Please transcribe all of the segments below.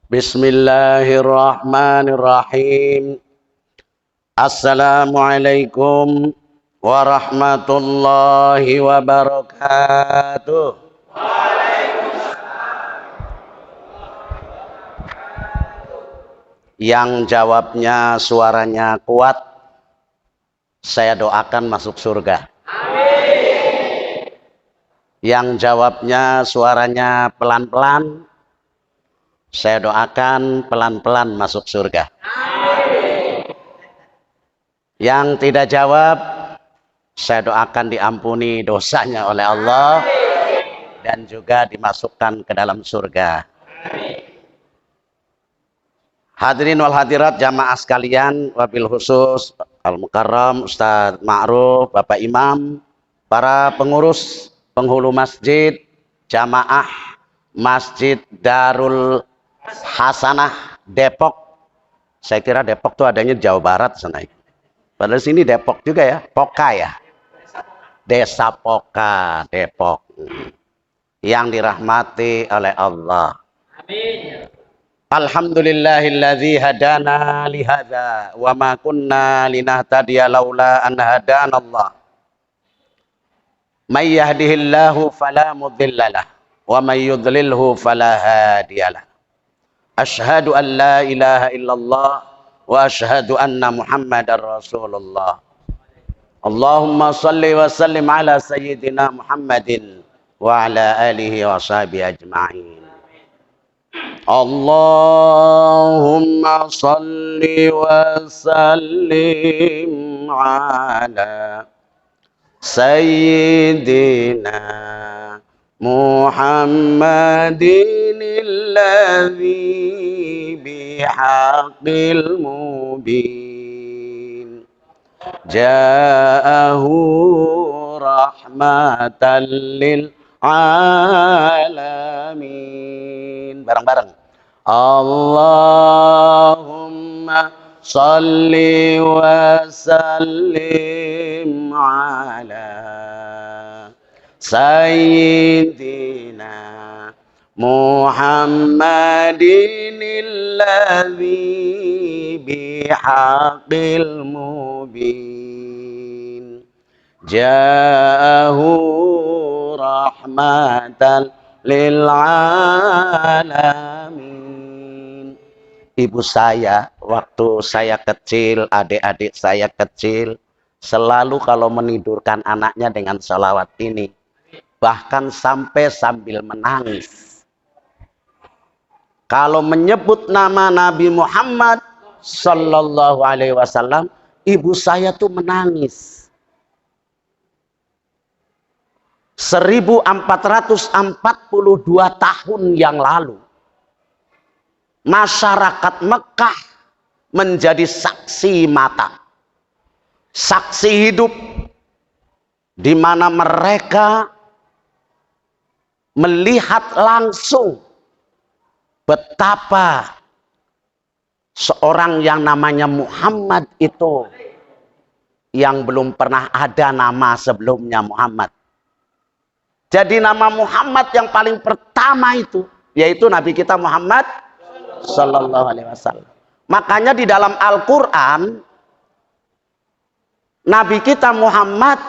Bismillahirrahmanirrahim. Assalamualaikum warahmatullahi wabarakatuh. Yang jawabnya suaranya kuat, saya doakan masuk surga. Yang jawabnya suaranya pelan-pelan, saya doakan pelan-pelan masuk surga. Yang tidak jawab, saya doakan diampuni dosanya oleh Allah dan juga dimasukkan ke dalam surga. Hadirin wal hadirat jamaah sekalian, wabil khusus Al-Mukarram Ustadz Ma'ruf, Bapak Imam, para pengurus penghulu masjid, jamaah Masjid Darul Hasanah Depok. Saya kira Depok tuh adanya di Jawa Barat sana. Padahal sini Depok juga ya, Poka ya. Desa Poka, Depok. Yang dirahmati oleh Allah. Amin. Alhamdulillahilladzi hadana lihadza wa ma kunna linahtadiya laula an hadanallah. May yahdihillahu fala mudhillalah wa may yudlilhu fala hadiyalah. Asyhadu an la ilaha illallah wa asyhadu anna Muhammadar Rasulullah. Allahumma salli wa sallim ala sayyidina Muhammadin wa ala alihi wa sahbihi ajma'in. Allahumma salli wa sallim ala sayyidina Muhammadin alladhi bihaqqil mubin ja'ahu rahmatan lil alamin. Bareng-bareng. Allahumma salli wa sallim ala sayyidina Muhammadin alladhi bihaqqil mubin ja'ahu rahmatan lil alamin. Ibu saya waktu saya kecil, adik-adik saya kecil, selalu kalau menidurkan anaknya dengan sholawat ini, bahkan sampai sambil menangis. Kalau menyebut nama Nabi Muhammad Sallallahu Alaihi Wasallam, ibu saya tuh menangis. 1442 tahun yang lalu, masyarakat Mekah menjadi saksi mata, saksi hidup, di mana mereka melihat langsung betapa seorang yang namanya Muhammad itu, yang belum pernah ada nama sebelumnya Muhammad. Jadi nama Muhammad yang paling pertama itu yaitu Nabi kita Muhammad Sallallahu Alaihi Wasallam. Makanya di dalam Al-Quran Nabi kita Muhammad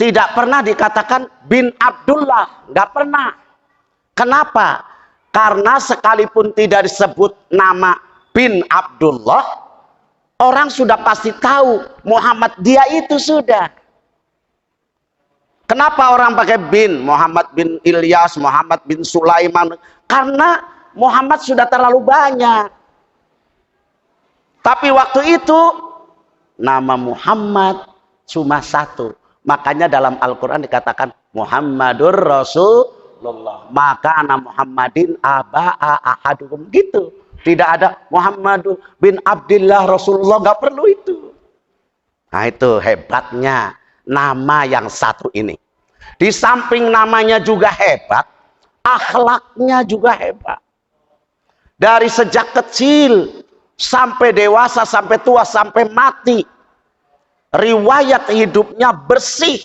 tidak pernah dikatakan bin Abdullah, nggak pernah. Kenapa? Karena sekalipun tidak disebut nama bin Abdullah, orang sudah pasti tahu Muhammad dia itu sudah. Kenapa orang pakai bin? Muhammad bin Ilyas, Muhammad bin Sulaiman. Karena Muhammad sudah terlalu banyak. Tapi waktu itu nama Muhammad cuma satu. Makanya dalam Al-Quran dikatakan Muhammadur Rasulullah. Maka nama Muhammadin aba'a ahadukum, gitu. Tidak ada Muhammad bin Abdillah Rasulullah, nggak perlu itu. Nah itu hebatnya nama yang satu ini. Di samping namanya juga hebat, akhlaknya juga hebat. Dari sejak kecil sampai dewasa, sampai tua, sampai mati, riwayat hidupnya bersih.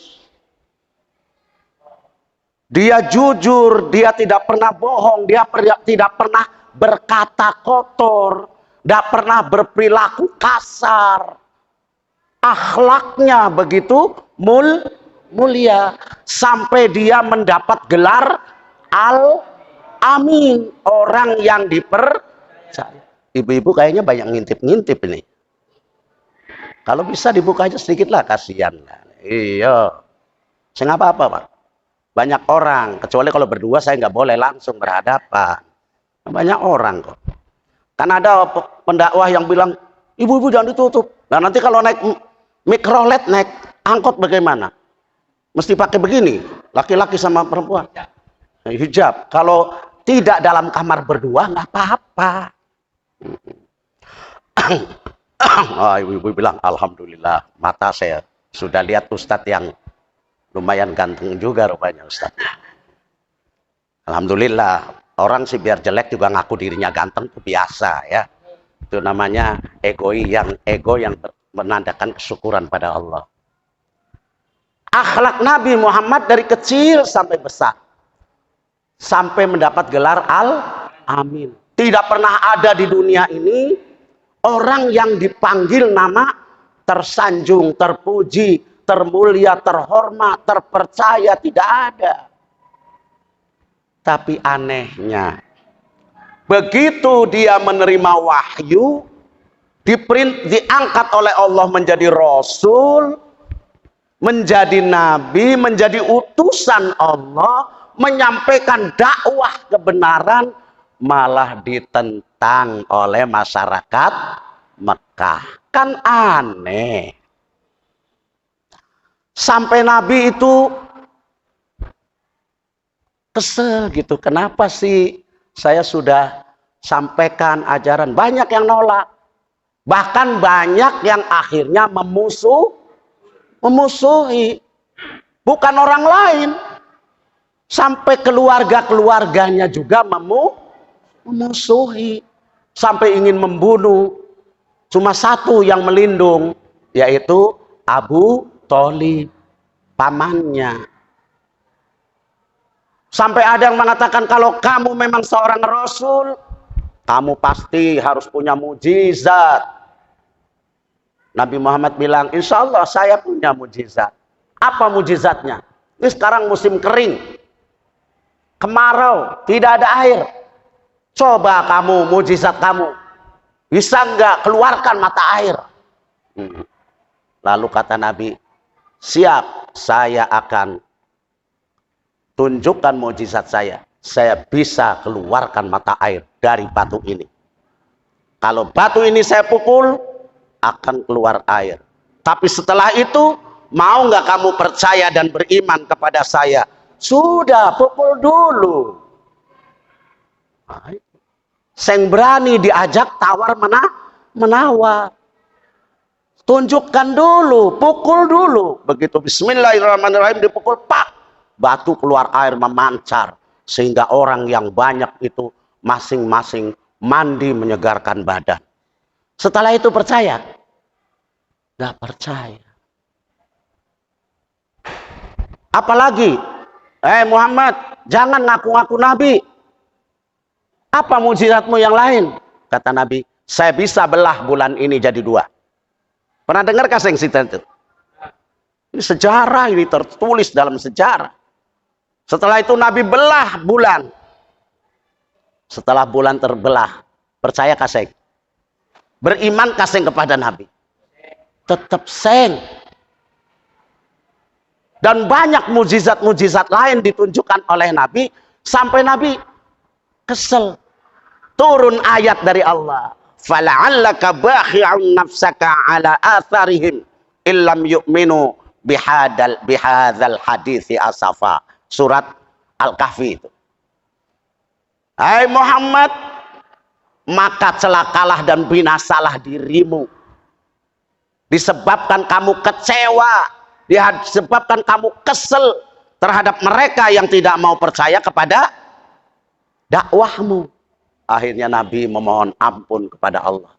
Dia jujur, dia tidak pernah bohong, dia tidak pernah berkata kotor, tidak pernah berperilaku kasar. Akhlaknya begitu mulia, sampai dia mendapat gelar Al-Amin, orang yang dipercaya. Ibu-ibu kayaknya banyak ngintip-ngintip ini. Kalau bisa dibuka aja sedikit lah, kasihan. Iya, saya nggak apa-apa, Pak. Banyak orang, kecuali kalau berdua saya nggak boleh langsung berhadapan. Banyak orang kok. Kan ada pendakwah yang bilang, ibu-ibu jangan ditutup. Nah nanti kalau naik mikrolet, naik angkot bagaimana? Mesti pakai begini, laki-laki sama perempuan. Hijab. Kalau tidak dalam kamar berdua nggak apa-apa. Oh, ibu-ibu bilang, alhamdulillah, mata saya sudah lihat ustadz yang lumayan ganteng juga rupanya ustadz. Alhamdulillah, orang sih biar jelek juga ngaku dirinya ganteng itu biasa ya. Itu namanya ego yang menandakan kesyukuran pada Allah. Akhlak Nabi Muhammad dari kecil sampai besar, sampai mendapat gelar Al-Amin. Tidak pernah ada di dunia ini orang yang dipanggil nama tersanjung, terpuji, termulia, terhormat, terpercaya, tidak ada. Tapi anehnya, begitu dia menerima wahyu, diangkat oleh Allah menjadi rasul, menjadi nabi, menjadi utusan Allah, menyampaikan dakwah kebenaran, malah ditentang oleh masyarakat Mekah. Kan aneh. Sampai Nabi itu kesel gitu. Kenapa sih saya sudah sampaikan ajaran, banyak yang nolak. Bahkan banyak yang akhirnya memusuhi. Bukan orang lain. Sampai keluarga-keluarganya juga memusuhi. Sampai ingin membunuh. Cuma satu yang melindung, yaitu Abu Thalib, pamannya. Sampai ada yang mengatakan, kalau kamu memang seorang rasul, kamu pasti harus punya mujizat. Nabi Muhammad bilang, insya Allah saya punya mujizat. Apa mujizatnya? Ini sekarang musim kering, kemarau, tidak ada air. Coba kamu, mujizat kamu, bisa nggak keluarkan mata air? Lalu kata Nabi, siap, saya akan tunjukkan mujizat saya. Saya bisa keluarkan mata air dari batu ini. Kalau batu ini saya pukul, akan keluar air. Tapi setelah itu, mau nggak kamu percaya dan beriman kepada saya? Sudah, pukul dulu. Seng berani diajak tawar menawar. Tunjukkan dulu, pukul dulu. Begitu bismillahirrahmanirrahim dipukul, pak, batu keluar air memancar. Sehingga orang yang banyak itu masing-masing mandi menyegarkan badan. Setelah itu percaya? Nggak percaya. Apalagi, Muhammad, jangan ngaku-ngaku Nabi. Apa mujizatmu yang lain? Kata Nabi, saya bisa belah bulan ini jadi dua. Pernah dengar kaseng cerita itu? Ini sejarah, ini tertulis dalam sejarah. Setelah itu Nabi belah bulan. Setelah bulan terbelah, percaya kaseng? Beriman kaseng kepada Nabi? Tetap seng. Dan banyak mujizat-mujizat lain ditunjukkan oleh Nabi, sampai Nabi kesel. Turun ayat dari Allah, fala'allaka bakhi'un nafsaka ala atharihim illam yu'minu bihadzal hadithi asafa. Surat Al-Kahfi itu. Hai Muhammad, maka celakalah dan binasalah dirimu, disebabkan kamu kecewa, disebabkan kamu kesel terhadap mereka yang tidak mau percaya kepada dakwahmu. Akhirnya Nabi memohon ampun kepada Allah.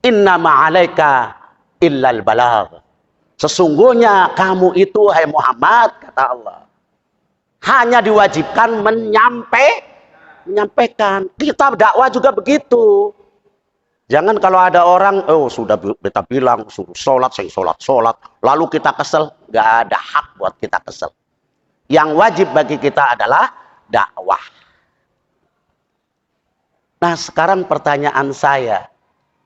Inna ma'alaika illal balagh. Sesungguhnya kamu itu, hai menyampaikan. Kita dakwah juga begitu. Jangan kalau ada orang, oh sudah kita bilang suruh sholat, saya sholat, lalu kita kesel, nggak ada hak buat kita kesel. Yang wajib bagi kita adalah dakwah. Nah sekarang pertanyaan saya,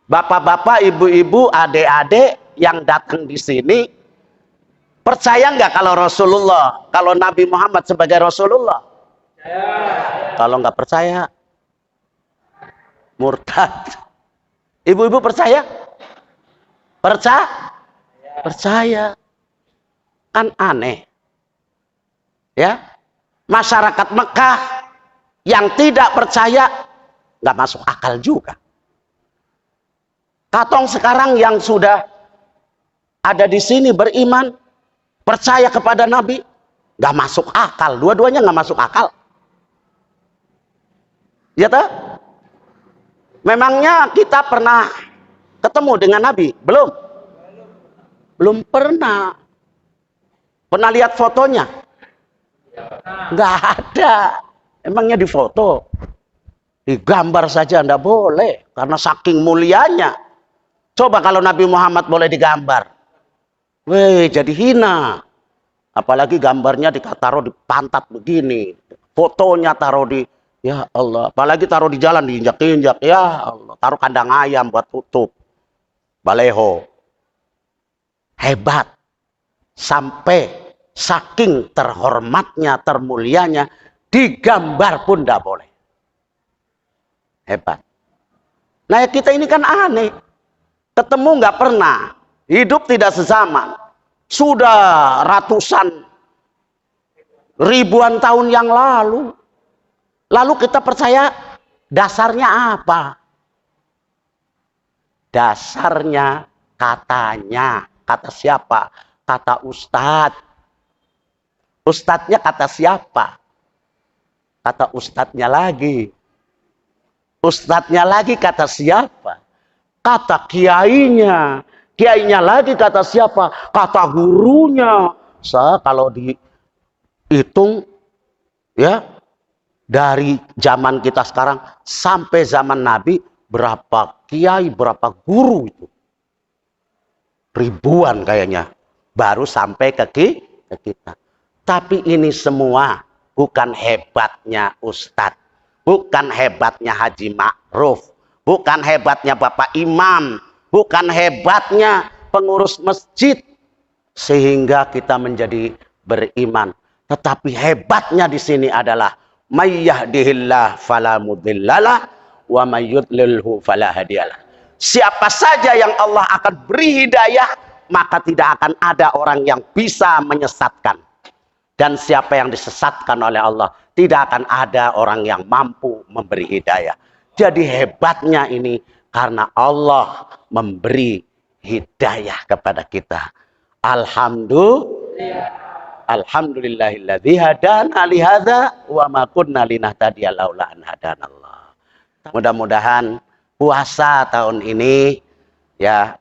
bapak-bapak, ibu-ibu, adik-adik yang datang di sini, percaya nggak kalau Rasulullah, kalau Nabi Muhammad sebagai Rasulullah? Kalau nggak percaya, murtad. Ibu-ibu percaya? Percaya. Kan aneh. Ya. Masyarakat Mekah yang tidak percaya nggak masuk akal juga. Katong sekarang yang sudah ada di sini beriman, percaya kepada Nabi, nggak masuk akal. Dua-duanya nggak masuk akal. Ya toh? Memangnya kita pernah ketemu dengan Nabi? Belum? Belum pernah. Pernah lihat fotonya? Nggak ada. Emangnya di foto? Digambar saja nggak boleh. Karena saking mulianya. Coba kalau Nabi Muhammad boleh digambar. Weh, jadi hina. Apalagi gambarnya ditaruh di pantat begini. Fotonya taruh di... Ya Allah, apalagi taruh di jalan diinjak-injak. Ya Allah, taruh kandang ayam buat tutup. Baleho. Hebat. Sampai saking terhormatnya, termulianya, digambar pun tidak boleh. Hebat. Nah kita ini kan aneh. Ketemu nggak pernah. Hidup tidak sezaman. Sudah ratusan, ribuan tahun yang lalu. Lalu kita percaya dasarnya apa? Dasarnya katanya. Kata siapa? Kata ustadz. Ustadznya kata siapa? Kata ustadznya lagi. Ustadznya lagi kata siapa? Kata kiainya. Kiainya lagi kata siapa? Kata gurunya. Kalau dihitung ya, dari zaman kita sekarang sampai zaman Nabi, berapa kiai, berapa guru itu? Ribuan kayaknya. Baru sampai ke kita. Tapi ini semua bukan hebatnya Ustadz. Bukan hebatnya Haji Ma'ruf. Bukan hebatnya Bapak Imam. Bukan hebatnya pengurus masjid. Sehingga kita menjadi beriman. Tetapi hebatnya di sini adalah may yahdihillah fala mudhillalah wa may yudlilhu fala hadiyalah. Siapa saja yang Allah akan beri hidayah, maka tidak akan ada orang yang bisa menyesatkan. Dan siapa yang disesatkan oleh Allah, tidak akan ada orang yang mampu memberi hidayah. Jadi hebatnya ini karena Allah memberi hidayah kepada kita. Alhamdulillah. Alhamdulillahilladzi hadana li hadza wa ma kunna linahtadiya laula an hadanallah. Mudah-mudahan puasa tahun ini ya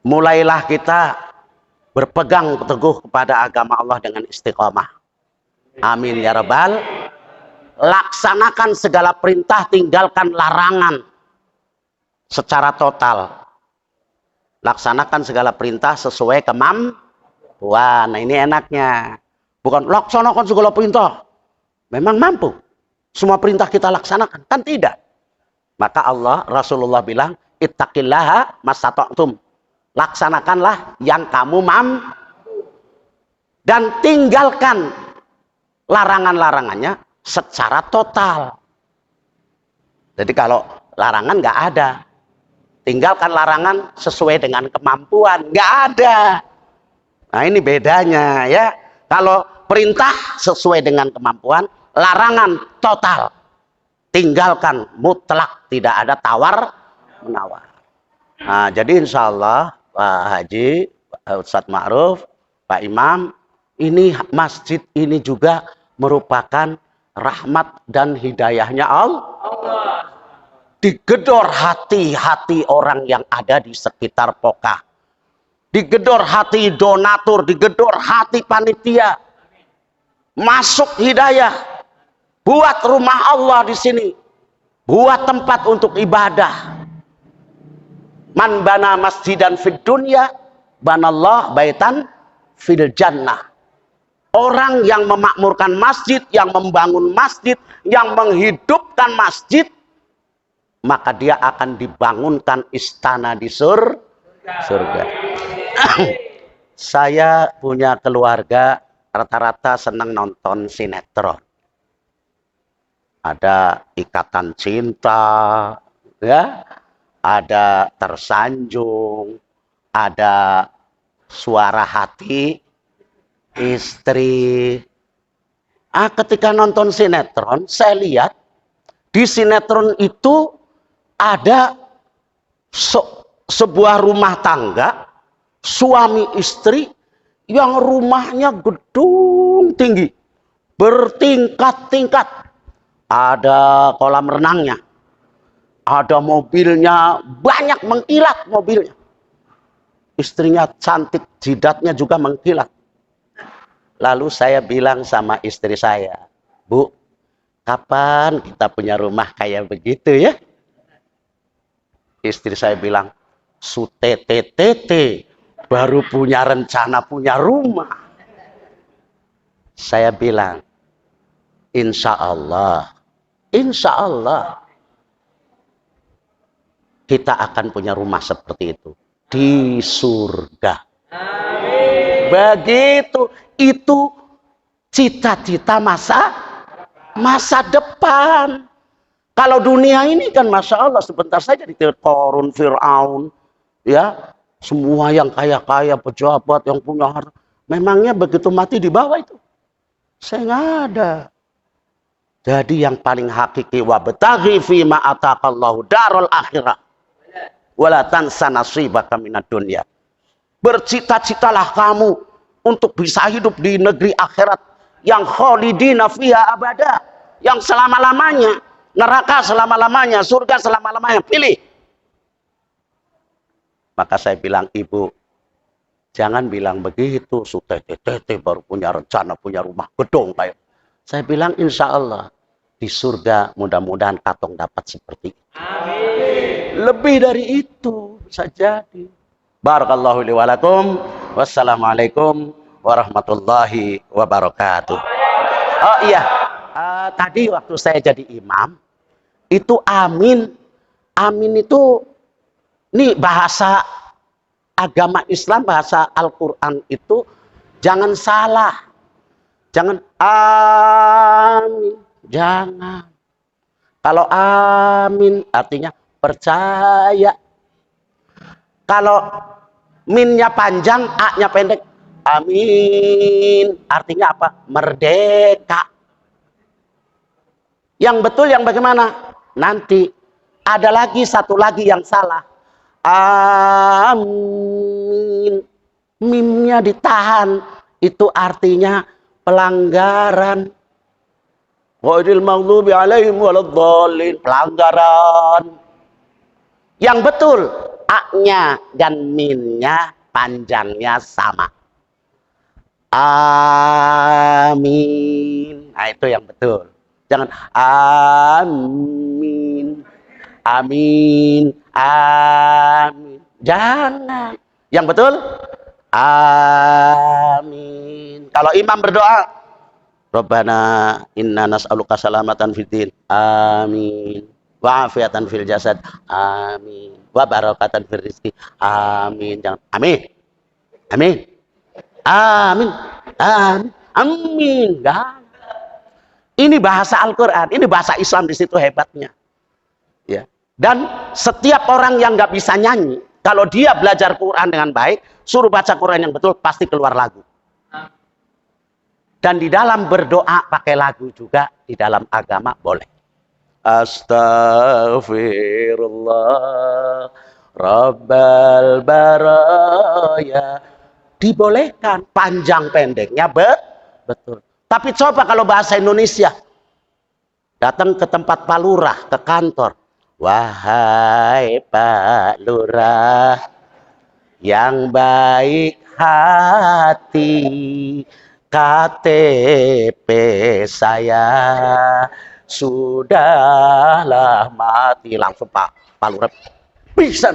mulailah kita berpegang teguh kepada agama Allah dengan istiqomah. Amin ya rabbal. Laksanakan segala perintah, tinggalkan larangan secara total. Laksanakan segala perintah sesuai kemampuan. Wah, nah ini enaknya. Bukan laksanakan segala perintah. Memang mampu. Semua perintah kita laksanakan. Kan tidak. Maka Allah, Rasulullah bilang, ittaqillaha masata'tum. Laksanakanlah yang kamu mampu. Dan tinggalkan larangan-larangannya secara total. Jadi kalau larangan nggak ada. Tinggalkan larangan sesuai dengan kemampuan. Nggak ada. Nah ini bedanya ya. Kalau perintah sesuai dengan kemampuan, larangan total. Tinggalkan mutlak, tidak ada tawar menawar. Nah jadi insya Allah Pak Haji, Pak Ustadz Ma'ruf, Pak Imam, ini masjid ini juga merupakan rahmat dan hidayahnya Allah. Digedor hati-hati orang yang ada di sekitar Poka. Digedor hati donatur, digedor hati panitia. Masuk hidayah. Buat rumah Allah di sini. Buat tempat untuk ibadah. Man bana masjidan fid dunya, banallah baitan fil jannah. Orang yang memakmurkan masjid, yang membangun masjid, yang menghidupkan masjid, maka dia akan dibangunkan istana di surga. Saya punya keluarga rata-rata senang nonton sinetron. Ada Ikatan Cinta, ya, ada Tersanjung, ada Suara Hati Istri. Ketika nonton sinetron, saya lihat di sinetron itu ada sebuah rumah tangga, suami istri yang rumahnya gedung tinggi, bertingkat-tingkat. Ada kolam renangnya, ada mobilnya, banyak mengkilat mobilnya. Istrinya cantik, jidatnya juga mengkilat. Lalu saya bilang sama istri saya, Bu, kapan kita punya rumah kayak begitu ya? Istri saya bilang, sutetete, baru punya rencana punya rumah. Saya bilang, insya Allah kita akan punya rumah seperti itu di surga. Amin. Begitu, itu cita-cita masa depan. Kalau dunia ini kan masya Allah sebentar saja ditiru Korun, Fir'aun, ya, semua yang kaya-kaya, pejabat yang punya harta. Memangnya begitu mati di bawah itu? Saya nggak ada. Jadi yang paling hakiki, wabtaghi fima ataqallahu darul akhirah wala tansa nasibaka minad dunya. Bercita-citalah kamu untuk bisa hidup di negeri akhirat yang khalidina fiha abada, yang selama-lamanya, neraka selama-lamanya, surga selama-lamanya. Pilih. Maka saya bilang, Ibu, jangan bilang begitu, sutete-tete baru punya rencana, punya rumah gedung kayak. Saya bilang insya Allah di surga mudah-mudahan katong dapat seperti itu. Amin. Lebih dari itu bisa jadi. Barakallahu li wa lakum. Wassalamualaikum warahmatullahi wabarakatuh. Oh iya, tadi waktu saya jadi imam itu amin. Amin itu nih bahasa agama Islam, bahasa Al-Quran itu jangan salah. Jangan amin, jangan. Kalau amin artinya percaya. Kalau minnya panjang, a-nya pendek. Amin artinya apa? Merdeka. Yang betul yang bagaimana? Nanti ada lagi satu lagi yang salah. Amin, mimnya ditahan, itu artinya pelanggaran. Ghairil maghdubi alaihim waladdallin, pelanggaran. Yang betul a-nya dan min-nya panjangnya sama. Amin. Nah, itu yang betul. Jangan amin. Amin. Amin. Jangan. Yang betul amin. Kalau imam berdoa, Rabbana inna nas'aluka salamatan fid din. Amin. Wa afiatan fil jasad. Amin. Wa barakatan fil rizki. Amin. Jangan amin. Amin. Amin. Amin. Amin. Ini bahasa Al-Qur'an, ini bahasa Islam, di situ hebatnya. Ya. Dan setiap orang yang nggak bisa nyanyi, kalau dia belajar Quran dengan baik, suruh baca Quran yang betul, pasti keluar lagu. Dan di dalam berdoa pakai lagu juga, di dalam agama boleh. Astaghfirullah Rabbal baraya. Dibolehkan, panjang pendeknya betul. Tapi coba kalau bahasa Indonesia, datang ke tempat Pak Lurah, ke kantor. Wahai Pak Lurah yang baik hati, KTP saya sudahlah mati. Langsung Pak Lurah bisa,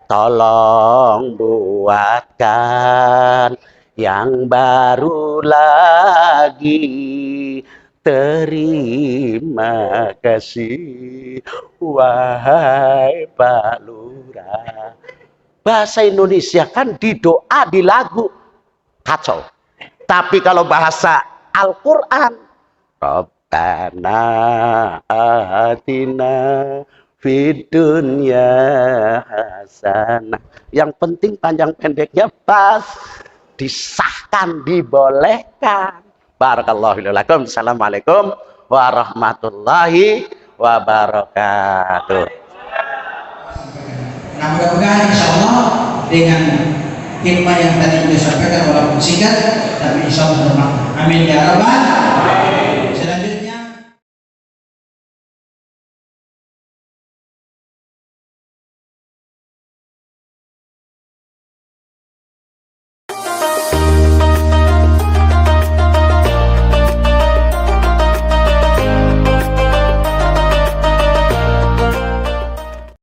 tolong buatkan yang baru lagi. Terima kasih wahai Pak Lurah. Bahasa Indonesia kan di doa, di lagu kacau. Tapi kalau bahasa Al-Quran, Rabbana atina fid dunya hasanah. Yang penting panjang pendeknya pas, disahkan, dibolehkan. Barakallahu lakum. Assalamualaikum warahmatullahi wabarakatuh. Nah, mudah-mudahan insya Allah dengan hikmah yang tadi disampaikan walaupun singkat, tapi insya Allah bermakna. Amin ya rabbal